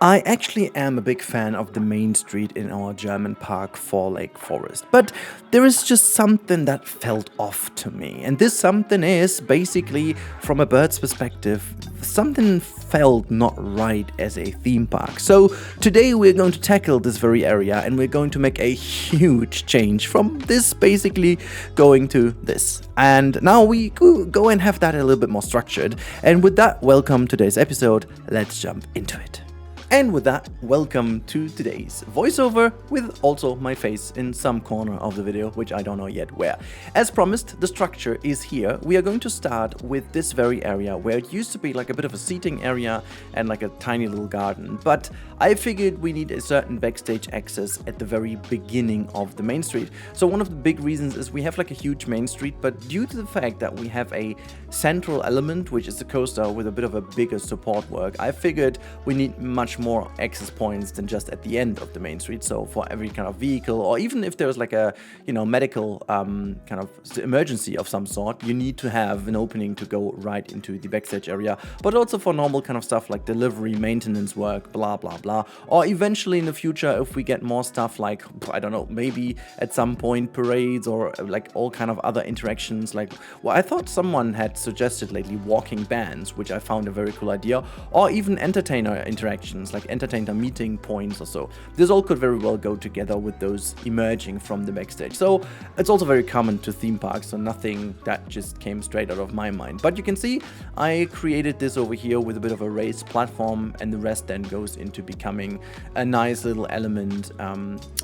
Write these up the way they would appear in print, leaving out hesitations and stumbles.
I actually am a big fan of the Mainstreet in our German park for Lake Forest, but there is just something that felt off to me. And this something is basically, from a bird's perspective, something felt not right as a theme park. So today we're going to tackle this very area and we're going to make a huge change from this basically going to this. And now we go and have that a little bit more structured. And with that, welcome to today's episode. Let's jump into it. And with that, welcome to today's voiceover with also my face in some corner of the video, which I don't know yet where. As promised, the structure is here. We are going to start with this very area where it used to be like a bit of a seating area and like a tiny little garden. But I figured we need a certain backstage access at the very beginning of the main street. So one of the big reasons is we have like a huge main street, but due to the fact that we have a central element, which is the coaster with a bit of a bigger support work, I figured we need much more access points than just at the end of the main street. So for every kind of vehicle, or even if there's like a medical kind of emergency of some sort, you need to have an opening to go right into the backstage area. But also for normal kind of stuff like delivery, maintenance work, blah blah blah. Or eventually in the future, if we get more stuff like, I don't know, maybe at some point parades or like all kind of other interactions. Like, well, I thought someone had suggested lately walking bands, which I found a very cool idea, or even entertainer interactions, like entertainer meeting points or so. This all could very well go together with those emerging from the backstage. So it's also very common to theme parks, so nothing that just came straight out of my mind. But you can see I created this over here with a bit of a raised platform, and the rest then goes into becoming a nice little element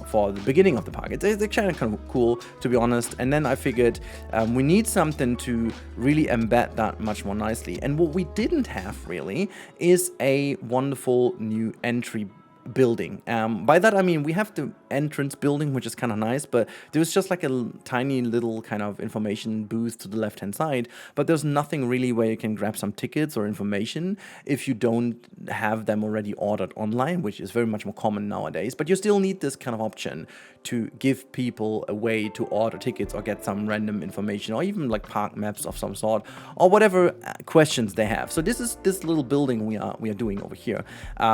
for the beginning of the park. It's actually kind of cool, to be honest. And then I figured we need something to really embed that much more nicely. And what we didn't have really is a wonderful new entry building. By that I mean we have the entrance building, which is kind of nice, but there's just like a tiny little kind of information booth to the left hand side, but there's nothing really where you can grab some tickets or information if you don't have them already ordered online, which is very much more common nowadays. But you still need this kind of option to give people a way to order tickets or get some random information, or even like park maps of some sort, or whatever questions they have. So this is this little building we are doing over here,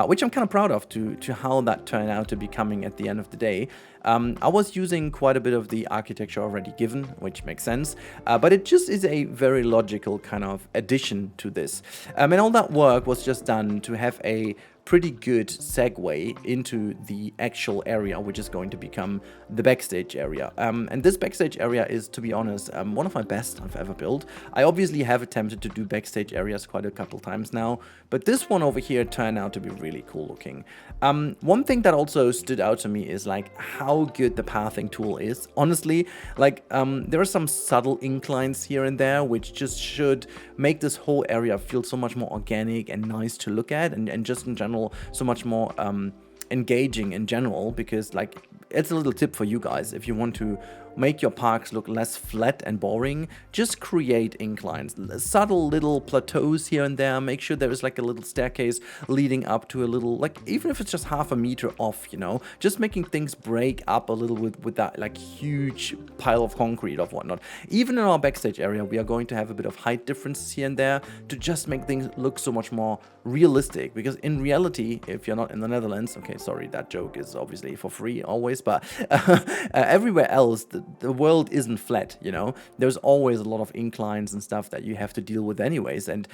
which I'm kind of proud of to how that turned out to be coming at the end of the day. I was using quite a bit of the architecture already given, which makes sense, but it just is a very logical kind of addition to this. And all that work was just done to have a pretty good segue into the actual area, which is going to become the backstage area. And this backstage area is, to be honest, one of my best I've ever built. I obviously have attempted to do backstage areas quite a couple times now, but this one over here turned out to be really cool looking. One thing that also stood out to me is like how good the pathing tool is. Honestly, like there are some subtle inclines here and there, which just should make this whole area feel so much more organic and nice to look at, and just in general so much more engaging in general, because like it's a little tip for you guys. If you want to make your parks look less flat and boring, just create inclines, subtle little plateaus here and there. Make sure there is like a little staircase leading up to a little, like even if it's just half a meter off, just making things break up a little with that like huge pile of concrete of whatnot. Even in our backstage area, we are going to have a bit of height differences here and there to just make things look so much more realistic, because in reality, if you're not in the Netherlands, okay, sorry, that joke is obviously for free always, but everywhere else the world isn't flat. There's always a lot of inclines and stuff that you have to deal with anyways, and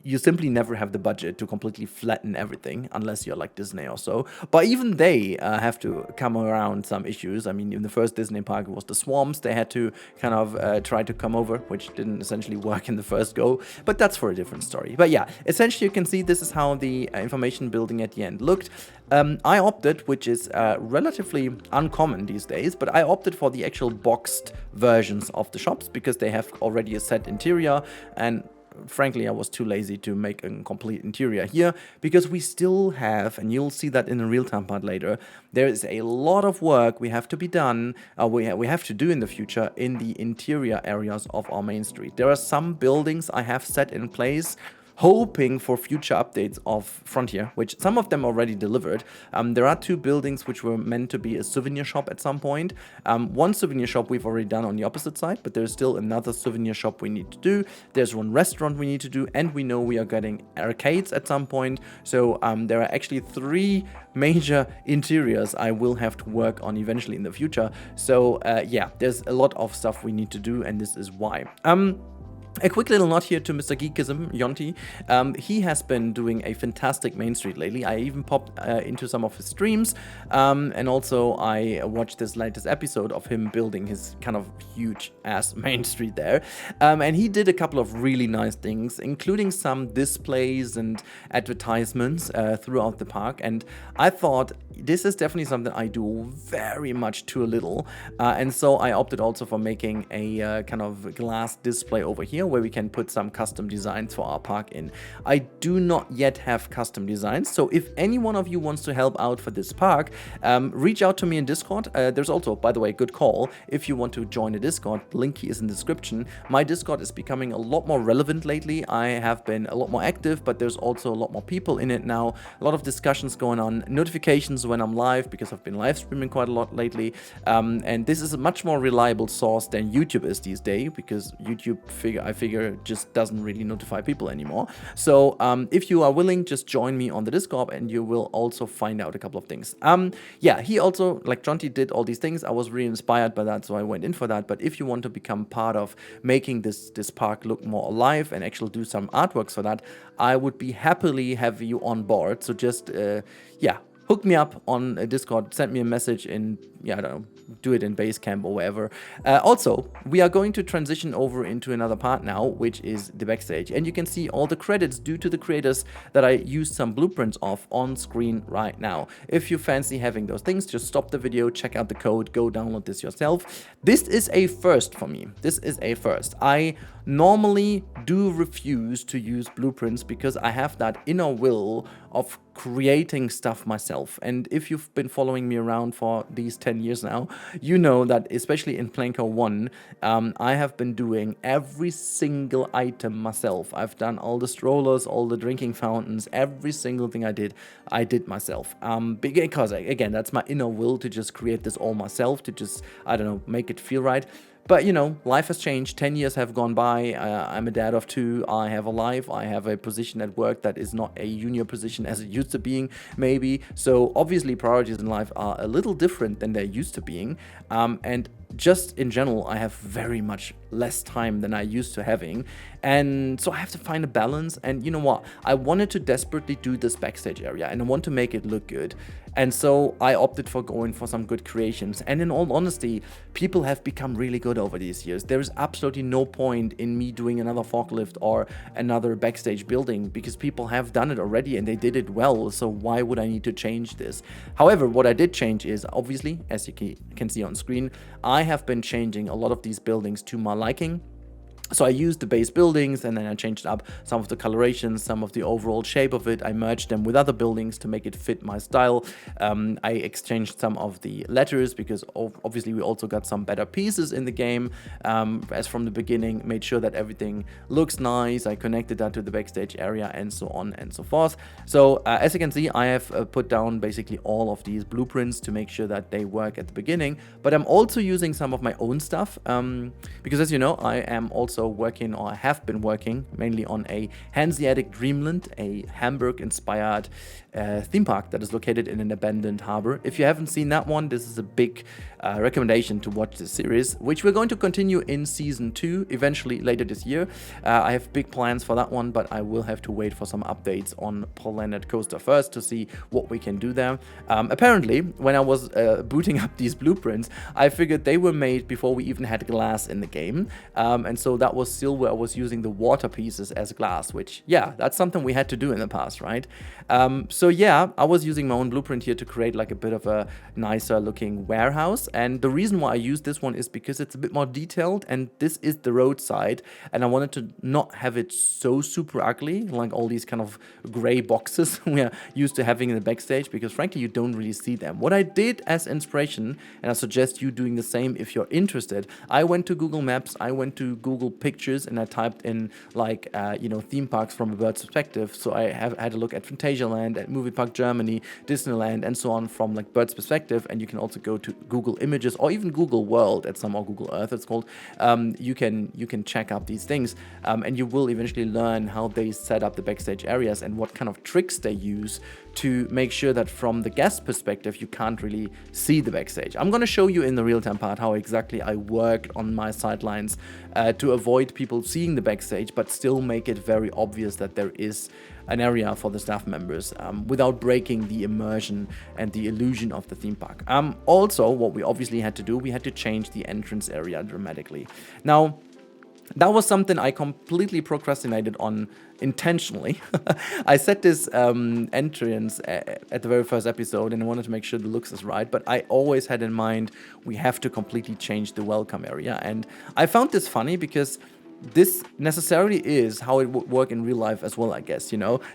you simply never have the budget to completely flatten everything unless you're like Disney or so. But even they have to come around some issues. I mean, in the first Disney park, it was the swamps they had to kind of try to come over, which didn't essentially work in the first go, but that's for a different story. But yeah, essentially you can see this is how the information building at the end looked. I opted, which is relatively uncommon these days, but I opted for the actual boxed versions of the shops because they have already a set interior, and frankly I was too lazy to make a complete interior here, because we still have, and you'll see that in the real-time part later, there is a lot of work we have to be done, we have to do in the future in the interior areas of our main street. There are some buildings I have set in place hoping for future updates of Frontier, which some of them already delivered. There are 2 buildings which were meant to be a souvenir shop at some point. One souvenir shop we've already done on the opposite side, but there's still another souvenir shop we need to do. There's one restaurant we need to do, and we know we are getting arcades at some point. So there are actually 3 major interiors I will have to work on eventually in the future. So yeah, there's a lot of stuff we need to do, and this is why. A quick little nod here to Mr. Geekism, Yonti. He has been doing a fantastic Mainstreet lately. I even popped into some of his streams, and also I watched this latest episode of him building his kind of huge-ass Mainstreet there. And he did a couple of really nice things, including some displays and advertisements throughout the park. And I thought this is definitely something I do very much too little. And so I opted also for making a kind of glass display over here, where we can put some custom designs for our park in. I do not yet have custom designs, so if any one of you wants to help out for this park, reach out to me in Discord. There's also, by the way, good call, if you want to join a Discord, link is in the description. My Discord is becoming a lot more relevant lately. I have been a lot more active, but there's also a lot more people in it now, a lot of discussions going on, notifications when I'm live, because I've been live streaming quite a lot lately, and this is a much more reliable source than YouTube is these days, because YouTube I figure just doesn't really notify people anymore. So if you are willing, just join me on the Discord and you will also find out a couple of things. Yeah, he also, like Jonty, did all these things. I was really inspired by that, so I went in for that. But if you want to become part of making this park look more alive and actually do some artworks for that, I would be happily have you on board. So just, yeah, hook me up on Discord, send me a message in, yeah, I don't know, do it in Basecamp or wherever. Also, we are going to transition over into another part now, which is the Backstage. And you can see all the credits due to the creators that I used some blueprints of on screen right now. If you fancy having those things, just stop the video, check out the code, go download this yourself. This is a first for me. This is a first. I normally do refuse to use blueprints because I have that inner will of creating stuff myself. And if you've been following me around for these 10 years now, you know that especially in Planker 1, I have been doing every single item myself. I've done all the strollers, all the drinking fountains, every single thing I did myself. Because again, that's my inner will to just create this all myself, to just, I don't know, make it feel right. But, you know, life has changed. 10 years have gone by. I'm a dad of 2. I have a life. I have a position at work that is not a junior position as it used to being, maybe. So obviously priorities in life are a little different than they're used to being. And just in general, I have very much less time than I used to having. And so I have to find a balance. And you know what? I wanted to desperately do this backstage area and I want to make it look good. And so I opted for going for some good creations. And in all honesty, people have become really good over these years. There is absolutely no point in me doing another forklift or another backstage building because people have done it already and they did it well. So why would I need to change this? However, what I did change is, obviously, as you can see on screen, I have been changing a lot of these buildings to my liking. So I used the base buildings and then I changed up some of the colorations, some of the overall shape of it. I merged them with other buildings to make it fit my style. I exchanged some of the letters because obviously we also got some better pieces in the game as from the beginning, made sure that everything looks nice. I connected that to the backstage area and so on and so forth. So as you can see, I have put down basically all of these blueprints to make sure that they work at the beginning. But I'm also using some of my own stuff because, as you know, I am also working, or I have been working mainly on a Hanseatic Dreamland, a Hamburg-inspired theme park that is located in an abandoned harbor. If you haven't seen that one, this is a big recommendation to watch this series, which we're going to continue in season 2, eventually later this year. I have big plans for that one, but I will have to wait for some updates on Planet Coaster first to see what we can do there. Apparently, when I was booting up these blueprints, I figured they were made before we even had glass in the game, and so that was still where I was using the water pieces as glass, which, yeah, that's something we had to do in the past, right? So yeah, I was using my own blueprint here to create like a bit of a nicer looking warehouse. And the reason why I used this one is because it's a bit more detailed, and this is the roadside, and I wanted to not have it so super ugly, like all these kind of gray boxes we are used to having in the Backstage, because frankly you don't really see them. What I did as inspiration, and I suggest you doing the same if you're interested, I went to Google Maps, I went to Google Pictures, and I typed in like theme parks from a bird's perspective. So I had a look at Phantasialand, at Movie Park Germany, Disneyland, and so on from like bird's perspective. And you can also go to Google Images or even Google World at some, or Google Earth it's called. You can check out these things, and you will eventually learn how they set up the Backstage areas and what kind of tricks they use to make sure that from the guest perspective you can't really see the Backstage. I'm going to show you in the real-time part how exactly I worked on my sidelines to avoid people seeing the Backstage, but still make it very obvious that there is an area for the staff members without breaking the immersion and the illusion of the theme park. Also, what we obviously had to do, we had to change the entrance area dramatically. Now, that was something I completely procrastinated on intentionally. I set this entrance at the very first episode, and I wanted to make sure the looks is right, but I always had in mind we have to completely change the welcome area. And I found this funny because this necessarily is how it would work in real life as well, I guess,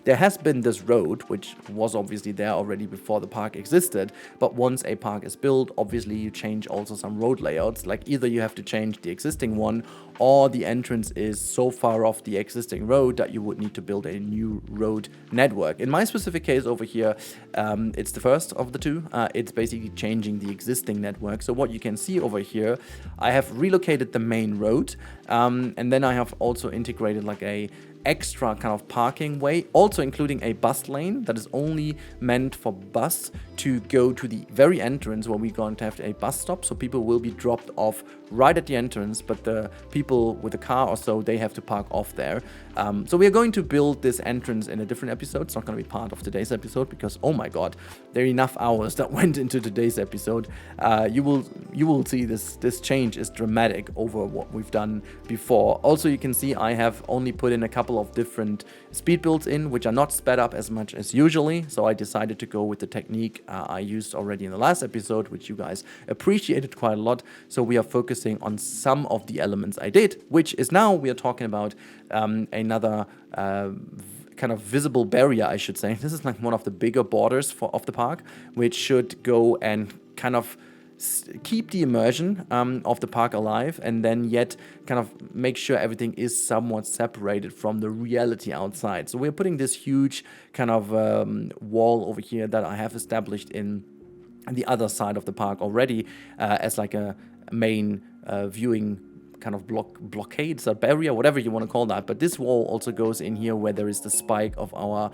There has been this road, which was obviously there already before the park existed, but once a park is built, obviously you change also some road layouts, like either you have to change the existing one, or the entrance is so far off the existing road that you would need to build a new road network. In my specific case over here, it's the first of the two. It's basically changing the existing network. So what you can see over here, I have relocated the main road, and then I have also integrated like a extra kind of parking way, also including a bus lane that is only meant for bus to go to the very entrance where we're going to have a bus stop. So people will be dropped off right at the entrance, but the people with a car or so, they have to park off there. So we are going to build this entrance in a different episode. It's not going to be part of today's episode because, oh my god, there are enough hours that went into today's episode. You will see this change is dramatic over what we've done before. Also, you can see I have only put in a couple of different speed builds in, which are not sped up as much as usually. So I decided to go with the technique I used already in the last episode, which you guys appreciated quite a lot. So we are focusing on some of the elements I did, which is now we are talking about another kind of visible barrier, I should say. This is like one of the bigger borders of the park, which should go and kind of keep the immersion of the park alive, and then yet kind of make sure everything is somewhat separated from the reality outside. So we're putting this huge kind of wall over here that I have established in the other side of the park already as like a main viewing kind of blockades or barrier, whatever you want to call that. But this wall also goes in here where there is the spike of our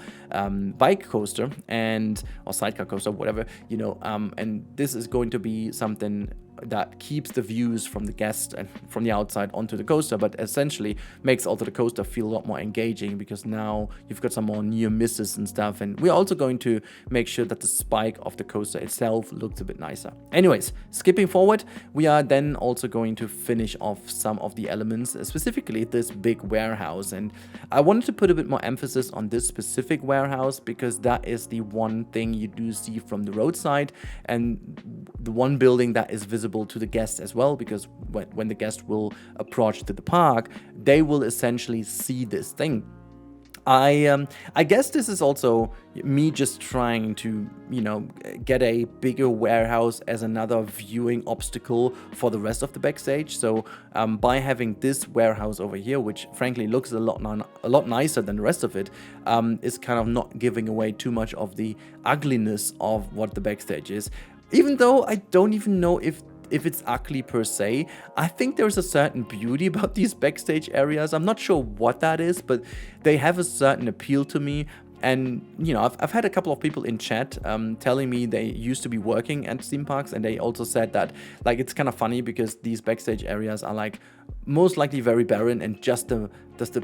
bike coaster or sidecar coaster, whatever, and this is going to be something that keeps the views from the guest and from the outside onto the coaster, but essentially makes also the coaster feel a lot more engaging because now you've got some more near misses and stuff. And we're also going to make sure that the spike of the coaster itself looks a bit nicer. Anyways, skipping forward, we are then also going to finish off some of the elements, specifically this big warehouse. And I wanted to put a bit more emphasis on this specific warehouse because that is the one thing you do see from the roadside and the one building that is visible to the guests as well, because when the guest will approach to the park, they will essentially see this thing. I guess this is also me just trying to, get a bigger warehouse as another viewing obstacle for the rest of the Backstage. So by having this warehouse over here, which frankly looks a lot nicer than the rest of it, is kind of not giving away too much of the ugliness of what the Backstage is. Even though I don't even know if it's ugly per se, I think there's a certain beauty about these Backstage areas. I'm not sure what that is, but they have a certain appeal to me. And, I've had a couple of people in chat telling me they used to be working at theme parks, and they also said that, like, it's kind of funny because these Backstage areas are, like, most likely very barren and just the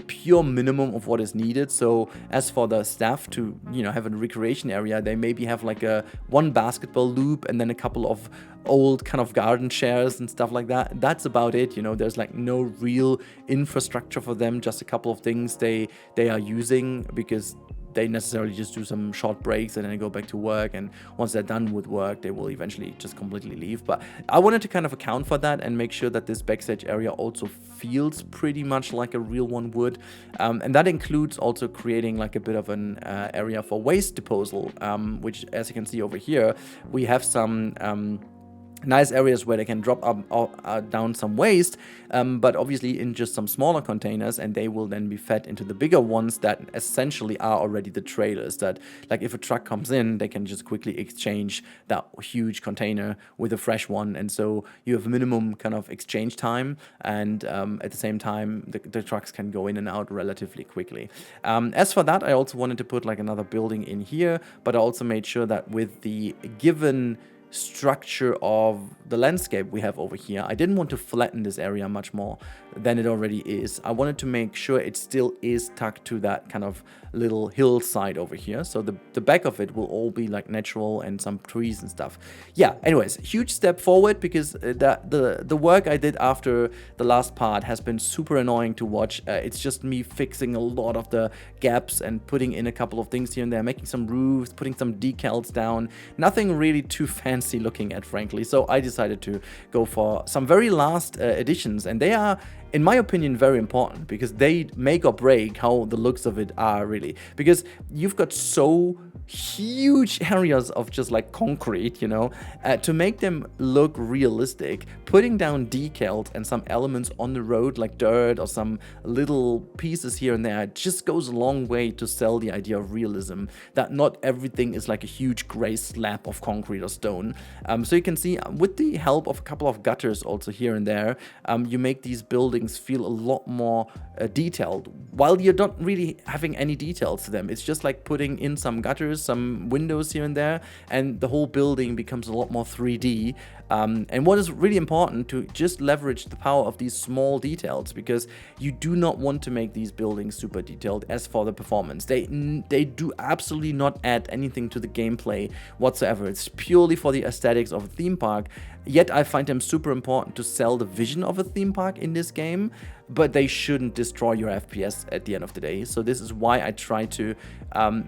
pure minimum of what is needed. So as for the staff to, have a recreation area, they maybe have, like, one basketball loop and then a couple of old kind of garden chairs and stuff like that. That's about it. There's, like, no real infrastructure for them, just a couple of things they are using because they necessarily just do some short breaks and then go back to work, and once they're done with work they will eventually just completely leave. But I wanted to kind of account for that and make sure that this backstage area also feels pretty much like a real one would, and that includes also creating like a bit of an area for waste disposal, which, as you can see over here, we have some nice areas where they can drop down some waste, but obviously in just some smaller containers, and they will then be fed into the bigger ones that essentially are already the trailers, that like if a truck comes in, they can just quickly exchange that huge container with a fresh one, and so you have minimum kind of exchange time, and at the same time the trucks can go in and out relatively quickly. As for that, I also wanted to put like another building in here, but I also made sure that with the given structure of the landscape we have over here, I didn't want to flatten this area much more than it already is. I wanted to make sure it still is tucked to that kind of little hillside over here, so the back of it will all be like natural and some trees and stuff. Yeah, anyways, huge step forward, because the work I did after the last part has been super annoying to watch. It's just me fixing a lot of the gaps and putting in a couple of things here and there, making some roofs, putting some decals down, nothing really too fancy looking at, frankly. So I decided to go for some very last additions, and they are, in my opinion, very important, because they make or break how the looks of it are, really. Because you've got so huge areas of just like concrete, you know, to make them look realistic, putting down decals and some elements on the road like dirt or some little pieces here and there just goes a long way to sell the idea of realism, that not everything is like a huge gray slab of concrete or stone. So you can see, with the help of a couple of gutters also here and there, you make these buildings feel a lot more detailed, while you're not really having any details to them. It's just like putting in some gutters, some windows here and there, and the whole building becomes a lot more 3D. And what is really important, to just leverage the power of these small details, because you do not want to make these buildings super detailed. As for the performance, they do absolutely not add anything to the gameplay whatsoever. It's purely for the aesthetics of a theme park. Yet I find them super important to sell the vision of a theme park in this game, but they shouldn't destroy your FPS at the end of the day. So this is why I try to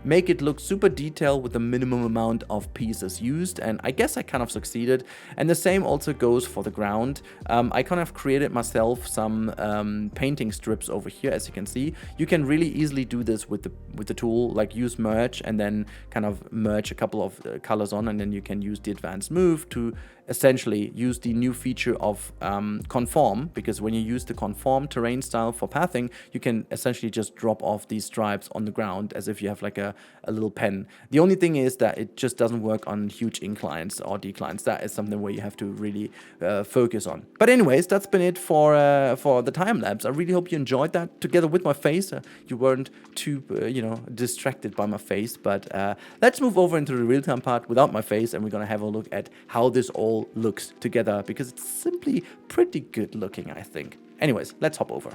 make it look super detailed with the minimum amount of pieces used, and I guess I kind of succeeded. And the same also goes for the ground. I kind of created myself some painting strips over here, as you can see. You can really easily do this with the tool, like use merge and then kind of merge a couple of colors on, and then you can use the advanced move to essentially use the new feature of conform, because when you use the conform terrain style for pathing, you can essentially just drop off these stripes on the ground as if you have like a little pen. The only thing is that it just doesn't work on huge inclines or declines. That is something where you have to really focus on. But anyways, that's been it for the time lapse. I really hope you enjoyed that together with my face. You weren't too distracted by my face. But let's move over into the real-time part without my face, and we're gonna have a look at how this all looks together, because it's simply pretty good looking, I think. Anyways, let's hop over.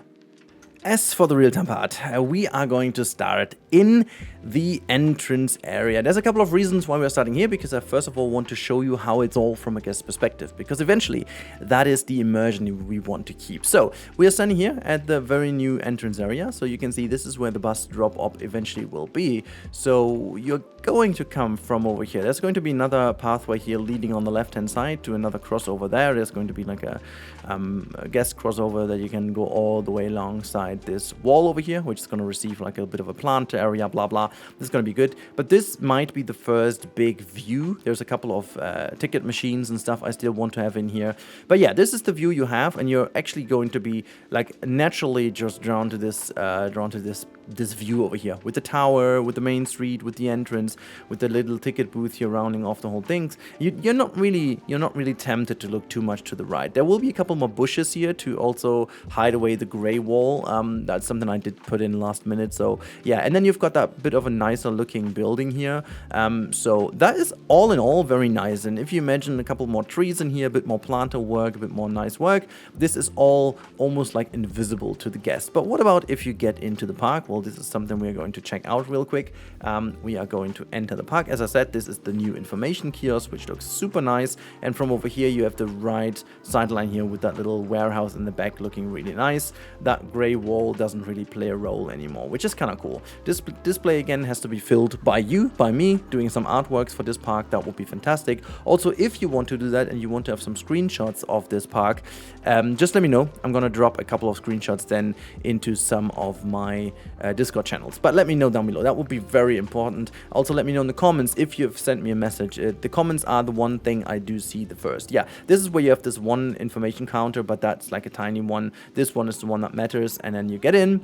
As for the real-time part, we are going to start in the entrance area. There's a couple of reasons why we're starting here, because I first of all want to show you how it's all from a guest perspective, because eventually that is the immersion we want to keep. So we are standing here at the very new entrance area, so you can see this is where the bus drop-off eventually will be. So you're going to come from over here. There's going to be another pathway here leading on the left-hand side to another crossover there. There's going to be like a guest crossover that you can go all the way alongside this wall over here, which is going to receive like a bit of a plant area, blah blah. This is going to be good, but this might be the first big view. There's a couple of ticket machines and stuff I still want to have in here, but yeah, this is the view you have, and you're actually going to be like naturally just drawn to this view over here, with the tower, with the main street, with the entrance, with the little ticket booth here rounding off the whole thing. You're not really tempted to look too much to the right. There will be a couple more bushes here to also hide away the gray wall. That's something I did put in last minute. So yeah, and then you've got that bit of a nicer looking building here. So that is all in all very nice. And if you imagine a couple more trees in here, a bit more planter work, a bit more nice work, this is all almost like invisible to the guest. But what about if you get into the park? Well, level, this is something we are going to check out real quick. We are going to enter the park. As I said, this is the new information kiosk, which looks super nice. And from over here, you have the right sideline here with that little warehouse in the back looking really nice. That gray wall doesn't really play a role anymore, which is kind of cool. This display again has to be filled by you, by me, doing some artworks for this park. That would be fantastic. Also, if you want to do that and you want to have some screenshots of this park, just let me know. I'm gonna drop a couple of screenshots then into some of my Discord channels, but let me know down below. That would be very important. Also, let me know in the comments if you've sent me a message. The comments are the one thing I do see the first. Yeah, this is where you have this one information counter, but that's like a tiny one. This one is the one that matters, and then you get in,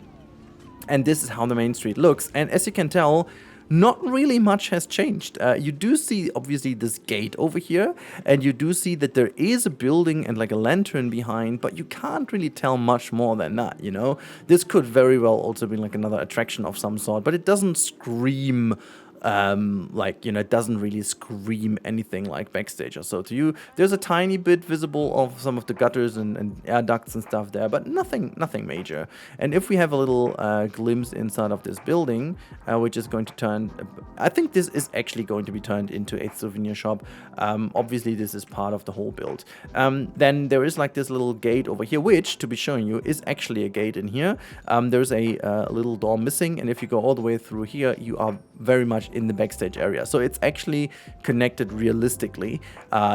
and this is how the main street looks. And as you can tell, not really much has changed. You do see obviously this gate over here, and you do see that there is a building and like a lantern behind, but you can't really tell much more than that, you know. This could very well also be like another attraction of some sort, but it doesn't scream like, you know, it doesn't really scream anything like Backstage or so to you. There's a tiny bit visible of some of the gutters and air ducts and stuff there, but nothing major. And if we have a little glimpse inside of this building, which is going to turn, I think this is actually going to be turned into a souvenir shop. Obviously this is part of the whole build. Then there is like this little gate over here, which to be showing you is actually a gate in here. There's a little door missing, and if you go all the way through here, you are very much in the Backstage area. So it's actually connected realistically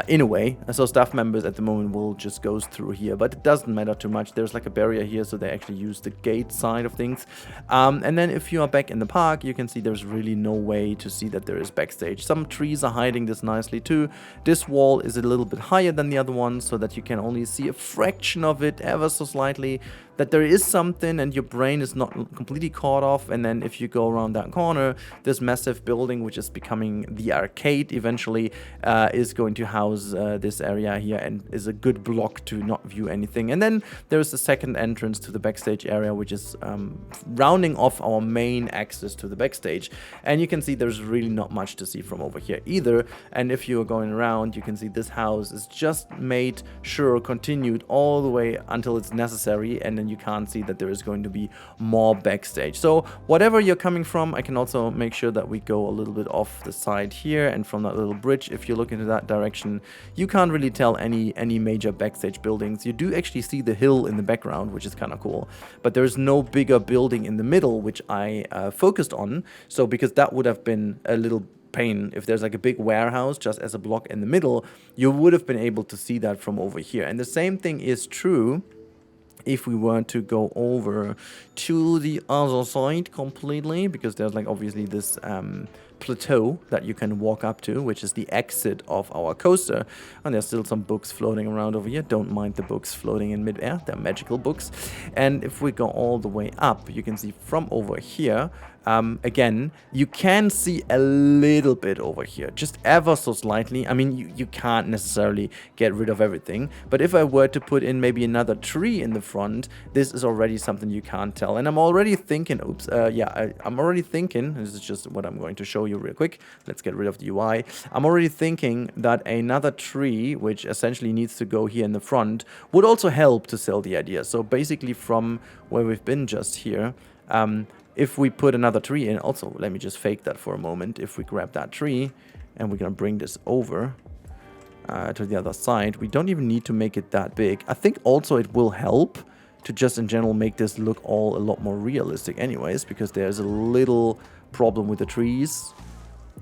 in a way. So staff members at the moment will just go through here, but it doesn't matter too much. There's like a barrier here, so they actually use the gate side of things. And then if you are back in the park, you can see there's really no way to see that there is Backstage. Some trees are hiding this nicely too. This wall is a little bit higher than the other one, so that you can only see a fraction of it ever so slightly, that there is something and your brain is not completely caught off. And then if you go around that corner, this massive building, which is becoming the arcade eventually, is going to house this area here and is a good block to not view anything. And then there's the second entrance to the Backstage area, which is rounding off our main access to the Backstage. And you can see there's really not much to see from over here either. And if you are going around, you can see this house is just made sure continued all the way until it's necessary, and then you can't see that there is going to be more Backstage. So whatever you're coming from, I can also make sure that we go a little bit off the side here, and from that little bridge, if you look into that direction, you can't really tell any major Backstage buildings. You do actually see the hill in the background, which is kind of cool, but there's no bigger building in the middle, which I focused on. So because that would have been a little pain. If there's like a big warehouse just as a block in the middle, you would have been able to see that from over here. And the same thing is true if we were to go over to the other side completely, because there's like obviously this plateau that you can walk up to, which is the exit of our coaster. And there's still some books floating around over here. Don't mind the books floating in midair. They're magical books. And if we go all the way up, you can see from over here, again, you can see a little bit over here, just ever so slightly. I mean, you can't necessarily get rid of everything, but if I were to put in maybe another tree in the front, this is already something you can't tell. And I'm already thinking, I'm already thinking, this is just what I'm going to show you real quick. Let's get rid of the UI. I'm already thinking that another tree, which essentially needs to go here in the front, would also help to sell the idea. So basically from where we've been just here, if we put another tree in, also, let me just fake that for a moment. If we grab that tree and we're going to bring this over to the other side, we don't even need to make it that big. I think also it will help to just in general make this look all a lot more realistic anyways, because there's a little problem with the trees.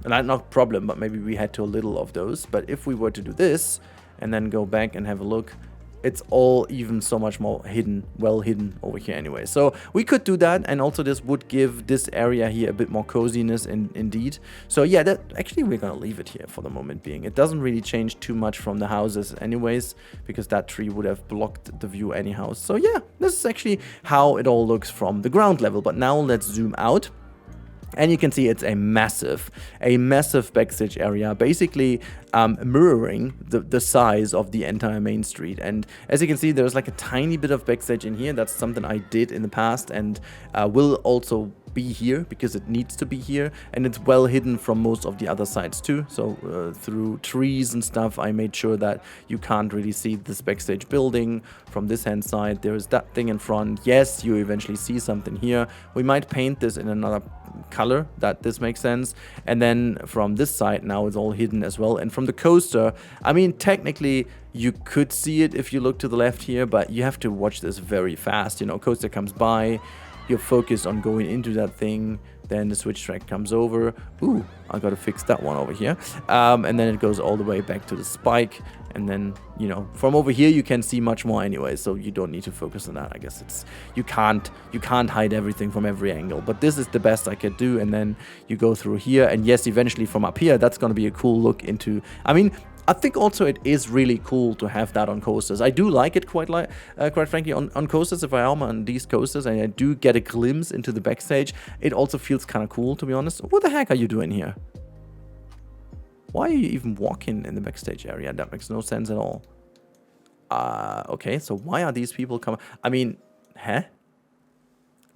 And not problem, but maybe we had too little of those. But if we were to do this and then go back and have a look, it's all even so much more hidden, well hidden over here anyway. So we could do that, and also this would give this area here a bit more coziness indeed. So yeah, that actually we're gonna leave it here for the moment being. It doesn't really change too much from the houses anyways, because that tree would have blocked the view anyhow. So yeah, this is actually how it all looks from the ground level. But now let's zoom out. And you can see it's a massive Backstage area, basically mirroring the size of the entire main street. And as you can see, there's like a tiny bit of Backstage in here. That's something I did in the past and will also be here because it needs to be here, and it's well hidden from most of the other sides too. So through trees and stuff, I made sure that you can't really see this backstage building. From this hand side, there is that thing in front. Yes, you eventually see something here. We might paint this in another color, that this makes sense. And then from this side now it's all hidden as well. And from the coaster, I mean, technically you could see it if you look to the left here, but you have to watch this very fast. You know, coaster comes by, you're focused on going into that thing, then the switch track comes over. Ooh, I gotta fix that one over here. And then it goes all the way back to the spike. And then, you know, from over here you can see much more anyway, so you don't need to focus on that. I guess it's, you can't hide everything from every angle, but this is the best I could do. And then you go through here, and yes, eventually from up here, that's gonna be a cool look into, I mean, I think also it is really cool to have that on coasters. I do like it quite frankly on coasters. If I am on these coasters and I do get a glimpse into the backstage, it also feels kind of cool, to be honest. What the heck are you doing here? Why are you even walking in the backstage area? That makes no sense at all. Okay, so why are these people coming? I mean,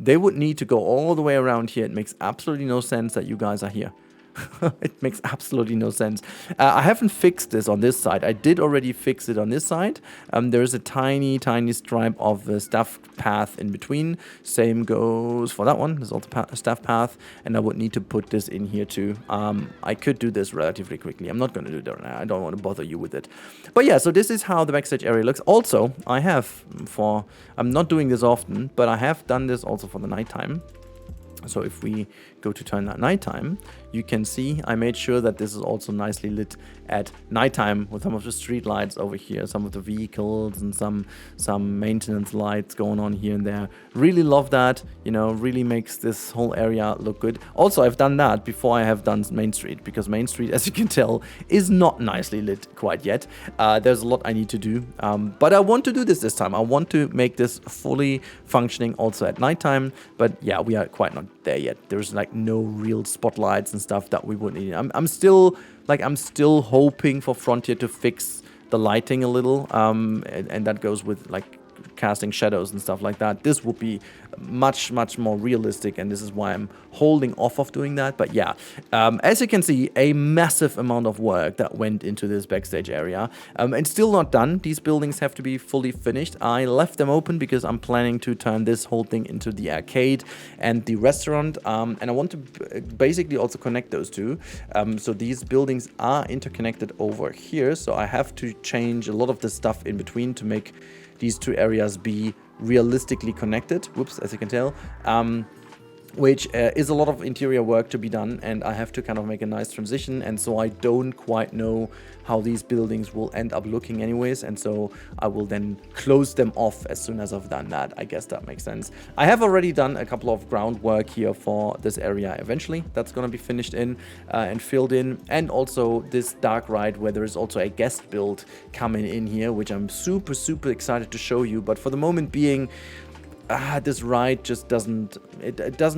they would need to go all the way around here. It makes absolutely no sense that you guys are here. It makes absolutely no sense. I haven't fixed this on this side. I did already fix it on this side. There is a tiny stripe of the staff path in between. Same goes for that one. There's also a staff path, and I would need to put this in here too. I could do this relatively quickly. I'm not going to do that right now. I don't want to bother you with it. But yeah, so this is how the backstage area looks. Also, I'm not doing this often, but I have done this also for the nighttime. So if we go to turn at nighttime, you can see I made sure that this is also nicely lit at nighttime with some of the street lights over here, some of the vehicles and some maintenance lights going on here and there. Really love that, you know, really makes this whole area look good. Also, I've done that before I have done Mainstreet, because Mainstreet, as you can tell, is not nicely lit quite yet. There's a lot I need to do, but I want to do this time. I want to make this fully functioning also at nighttime, but yeah, we are quite not there yet. There's like no real spotlights and stuff that we would need. I'm still hoping for Frontier to fix the lighting a little, and that goes with like casting shadows and stuff like that. This would be much more realistic, and this is why I'm holding off of doing that. But yeah, as you can see, a massive amount of work that went into this backstage area, and still not done. These buildings have to be fully finished. I left them open because I'm planning to turn this whole thing into the arcade and the restaurant, and I want to basically also connect those two. So these buildings are interconnected over here, so I have to change a lot of the stuff in between to make these two areas be realistically connected. Whoops, as you can tell. Which is a lot of interior work to be done, and I have to kind of make a nice transition, and so I don't quite know how these buildings will end up looking anyways, and so I will then close them off as soon as I've done that. I guess that makes sense. I have already done a couple of groundwork here for this area eventually. That's going to be finished in and filled in, and also this dark ride where there is also a guest build coming in here, which I'm super excited to show you, but for the moment being, this ride just doesn't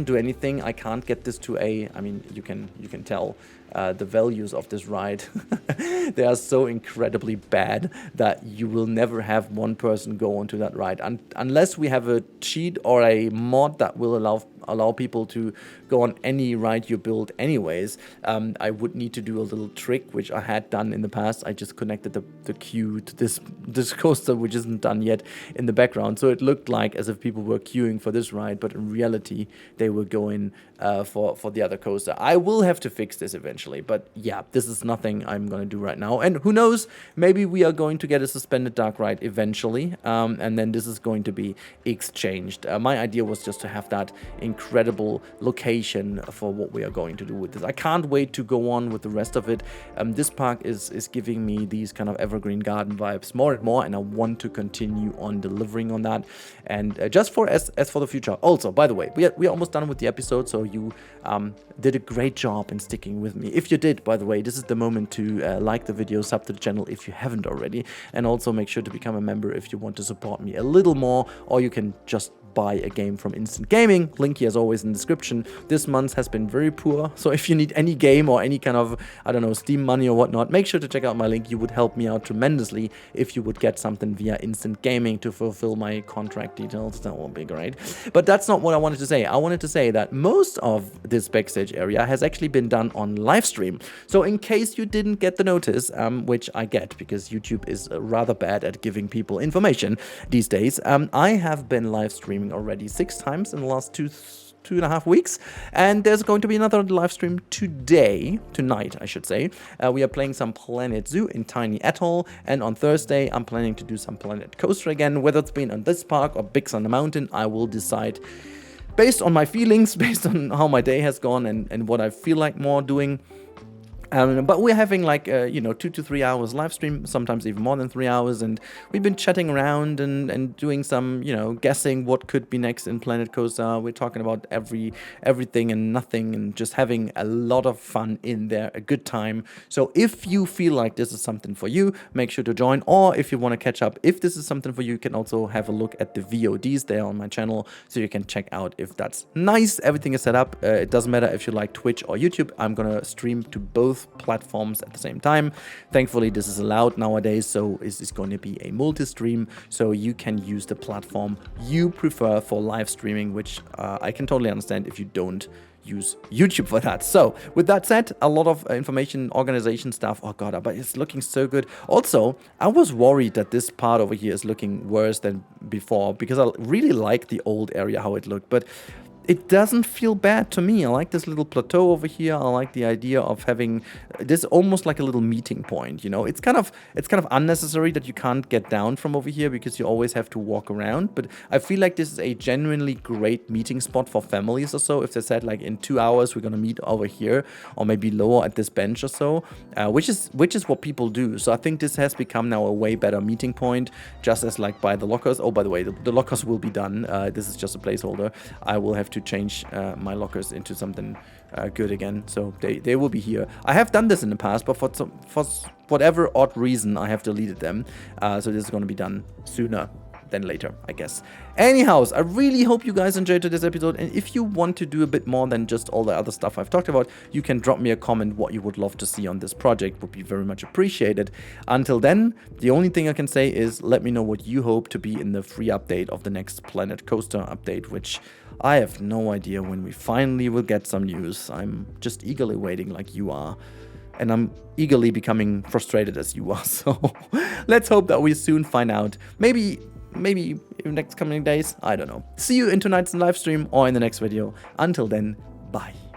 do anything. I can't get this to I mean, you can tell the values of this ride. They are so incredibly bad that you will never have one person go onto that ride unless we have a cheat or a mod that will allow people to go on any ride you build anyways. I would need to do a little trick, which I had done in the past. I just connected the queue to this coaster, which isn't done yet, in the background, so it looked like as if people were queuing for this ride, but in reality they were going for the other coaster. I will have to fix this eventually, but yeah, this is nothing I'm going to do right now, and who knows, maybe we are going to get a suspended dark ride eventually, and then this is going to be exchanged. My idea was just to have that incredible location for what we are going to do with this. I can't wait to go on with the rest of it. This park is giving me these kind of evergreen garden vibes more and more, and I want to continue on delivering on that, and just for as for the future. Also, by the way, we are almost done with the episode, so you did a great job in sticking with me. If you did, by the way, this is the moment to like the video, sub to the channel if you haven't already, and also make sure to become a member if you want to support me a little more, or you can just buy a game from Instant Gaming. Link here as always in the description. This month has been very poor, so if you need any game or any kind of, I don't know, Steam money or whatnot, make sure to check out my link. You would help me out tremendously if you would get something via Instant Gaming to fulfill my contract details. That would be great. But that's not what I wanted to say. I wanted to say that most of this Backstage area has actually been done on live stream. So in case you didn't get the notice, which I get because YouTube is rather bad at giving people information these days, I have been live streaming already 6 times in the last 2.5 weeks, and there's going to be another live stream tonight I should say. We are playing some Planet Zoo in Tiny Atoll, and on Thursday I'm planning to do some Planet Coaster again. Whether it's been on this park or Big Thunder Mountain, I will decide based on my feelings, based on how my day has gone and what I feel like more doing. But we're having like, 2 to 3 hours live stream, sometimes even more than 3 hours, and we've been chatting around and doing some, guessing what could be next in Planet Coaster. We're talking about everything and nothing and just having a lot of fun in there, a good time. So if you feel like this is something for you, make sure to join, or if you want to catch up, if this is something for you, you can also have a look at the VODs there on my channel, so you can check out if that's nice. Everything is set up. It doesn't matter if you like Twitch or YouTube. I'm gonna stream to both platforms at the same time. Thankfully this is allowed nowadays, so it's going to be a multi-stream, so you can use the platform you prefer for live streaming, which I can totally understand if you don't use YouTube for that. So with that said, a lot of information, organization stuff. Oh god, but it's looking so good. Also, I was worried that this part over here is looking worse than before, because I really like the old area how it looked, but it doesn't feel bad to me. I like this little plateau over here. I like the idea of having this almost like a little meeting point, It's kind of unnecessary that you can't get down from over here because you always have to walk around, but I feel like this is a genuinely great meeting spot for families or so. If they said like in 2 hours we're gonna meet over here, or maybe lower at this bench or so, which is what people do. So I think this has become now a way better meeting point, just as like by the lockers. Oh, by the way, the lockers will be done. This is just a placeholder. I will have to change my lockers into something good again, so they will be here. I have done this in the past, but for whatever odd reason I have deleted them, so this is going to be done sooner than later, I guess. Anyhows, I really hope you guys enjoyed today's episode, and if you want to do a bit more than just all the other stuff I've talked about, you can drop me a comment what you would love to see on this project. Would be very much appreciated. Until then, the only thing I can say is let me know what you hope to be in the free update of the next Planet Coaster update, which I have no idea when we finally will get some news. I'm just eagerly waiting like you are, and I'm eagerly becoming frustrated as you are. So let's hope that we soon find out. Maybe in the next coming days, I don't know. See you in tonight's live stream or in the next video. Until then, bye.